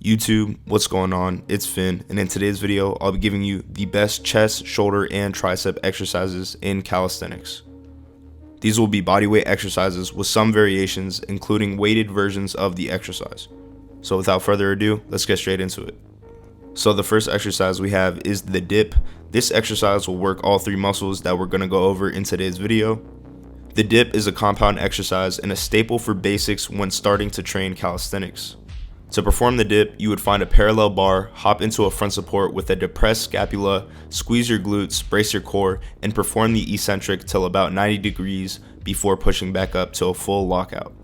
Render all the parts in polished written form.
YouTube, what's going on? It's Finn, and in today's video, I'll be giving you the best chest, shoulder, and tricep exercises in calisthenics. These will be bodyweight exercises with some variations, including weighted versions of the exercise. So without further ado, let's get straight into it. So the first exercise we have is the dip. This exercise will work all three muscles that we're going to go over in today's video. The dip is a compound exercise and a staple for basics when starting to train calisthenics. To perform the dip, you would find a parallel bar, hop into a front support with a depressed scapula, squeeze your glutes, brace your core, and perform the eccentric till about 90 degrees before pushing back up to a full lockout.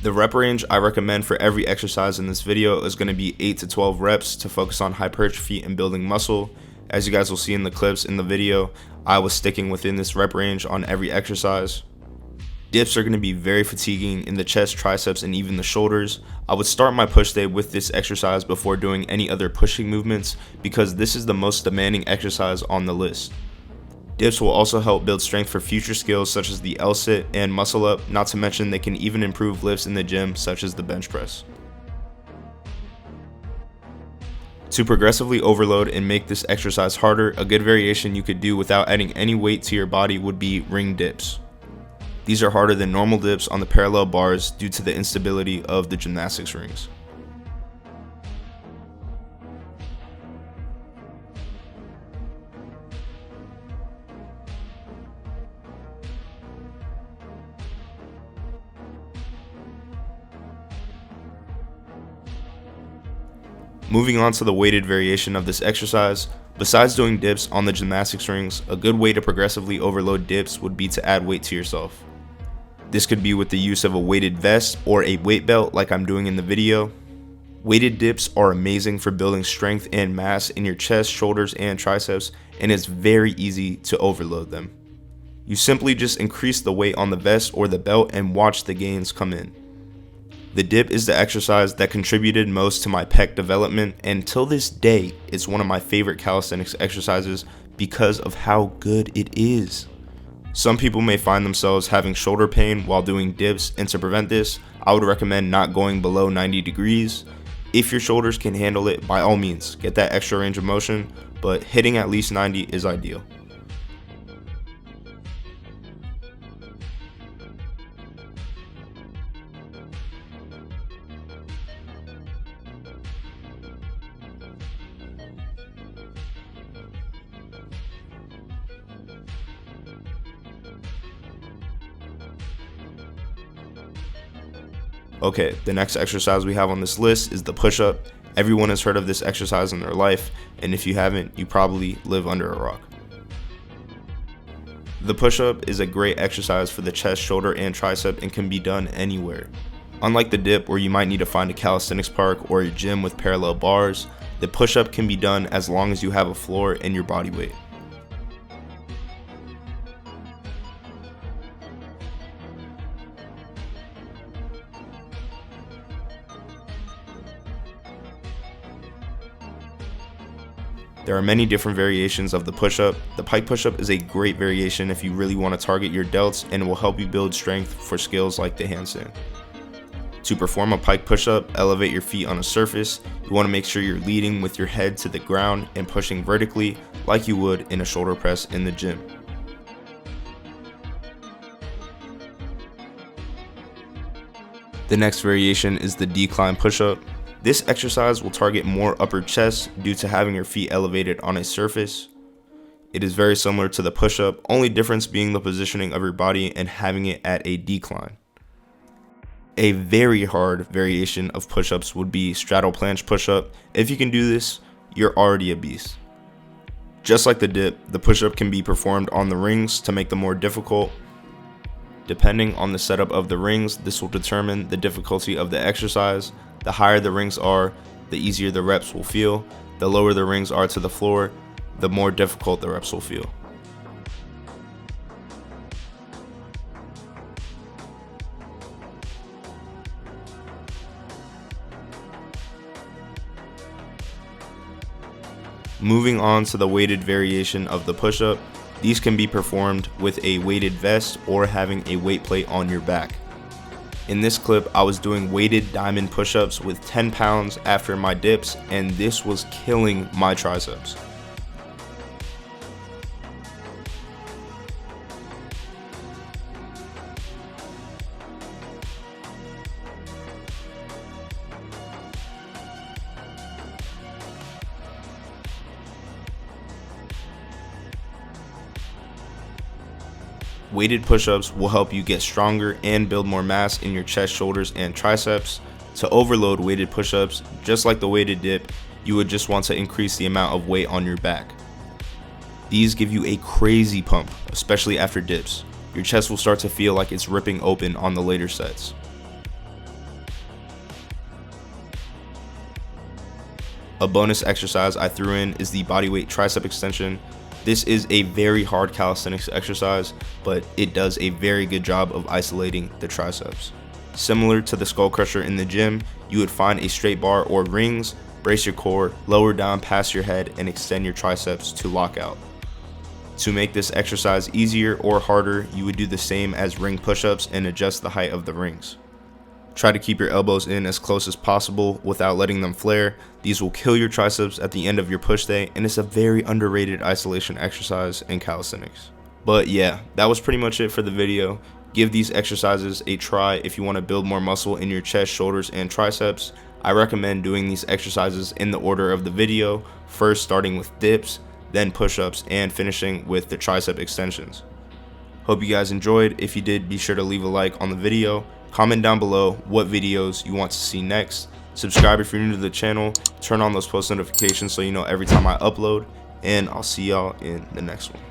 The rep range I recommend for every exercise in this video is going to be 8 to 12 reps to focus on hypertrophy and building muscle. As you guys will see in the clips in the video, I was sticking within this rep range on every exercise. Dips are going to be very fatiguing in the chest, triceps, and even the shoulders. I would start my push day with this exercise before doing any other pushing movements because this is the most demanding exercise on the list. Dips will also help build strength for future skills such as the L-sit and muscle up, not to mention they can even improve lifts in the gym such as the bench press. To progressively overload and make this exercise harder, a good variation you could do without adding any weight to your body would be ring dips. These are harder than normal dips on the parallel bars due to the instability of the gymnastics rings. Moving on to the weighted variation of this exercise, besides doing dips on the gymnastics rings, a good way to progressively overload dips would be to add weight to yourself. This could be with the use of a weighted vest or a weight belt like I'm doing in the video. Weighted dips are amazing for building strength and mass in your chest, shoulders, and triceps, and it's very easy to overload them. You simply just increase the weight on the vest or the belt and watch the gains come in. The dip is the exercise that contributed most to my pec development, and till this day, it's one of my favorite calisthenics exercises because of how good it is. Some people may find themselves having shoulder pain while doing dips, and to prevent this, I would recommend not going below 90 degrees. If your shoulders can handle it, by all means, get that extra range of motion, but hitting at least 90 is ideal. Okay, the next exercise we have on this list is the push-up. Everyone has heard of this exercise in their life, and if you haven't, you probably live under a rock. The push-up is a great exercise for the chest, shoulder, and tricep and can be done anywhere. Unlike the dip, where you might need to find a calisthenics park or a gym with parallel bars, the push-up can be done as long as you have a floor and your body weight. There are many different variations of the push-up. The pike push-up is a great variation if you really want to target your delts, and it will help you build strength for skills like the handstand. To perform a pike push-up, elevate your feet on a surface. You want to make sure you're leading with your head to the ground and pushing vertically like you would in a shoulder press in the gym. The next variation is the decline push-up. This exercise will target more upper chest due to having your feet elevated on a surface. It is very similar to the push-up, only difference being the positioning of your body and having it at a decline. A very hard variation of push-ups would be straddle planche push-up. If you can do this, you're already a beast. Just like the dip, the push-up can be performed on the rings to make them more difficult. Depending on the setup of the rings, this will determine the difficulty of the exercise. The higher the rings are, the easier the reps will feel. The lower the rings are to the floor, the more difficult the reps will feel. Moving on to the weighted variation of the push-up, These can be performed with a weighted vest or having a weight plate on your back. In this clip, I was doing weighted diamond push-ups with 10 pounds after my dips, and this was killing my triceps. Weighted push-ups will help you get stronger and build more mass in your chest, shoulders, and triceps. To overload weighted push-ups, just like the weighted dip, you would just want to increase the amount of weight on your back. These give you a crazy pump, especially after dips. Your chest will start to feel like it's ripping open on the later sets. A bonus exercise I threw in is the bodyweight tricep extension. This is a very hard calisthenics exercise, but it does a very good job of isolating the triceps. Similar to the skull crusher in the gym, you would find a straight bar or rings, brace your core, lower down past your head, and extend your triceps to lock out. To make this exercise easier or harder, you would do the same as ring push-ups and adjust the height of the rings. Try to keep your elbows in as close as possible without letting them flare. These will kill your triceps at the end of your push day, and it's a very underrated isolation exercise in calisthenics. But yeah, that was pretty much it for the video. Give these exercises a try if you want to build more muscle in your chest, shoulders, and triceps. I recommend doing these exercises in the order of the video, first starting with dips, then push-ups, and finishing with the tricep extensions. Hope you guys enjoyed. If you did, be sure to leave a like on the video. Comment down below what videos you want to see next. Subscribe if you're new to the channel. Turn on those post notifications so you know every time I upload. And I'll see y'all in the next one.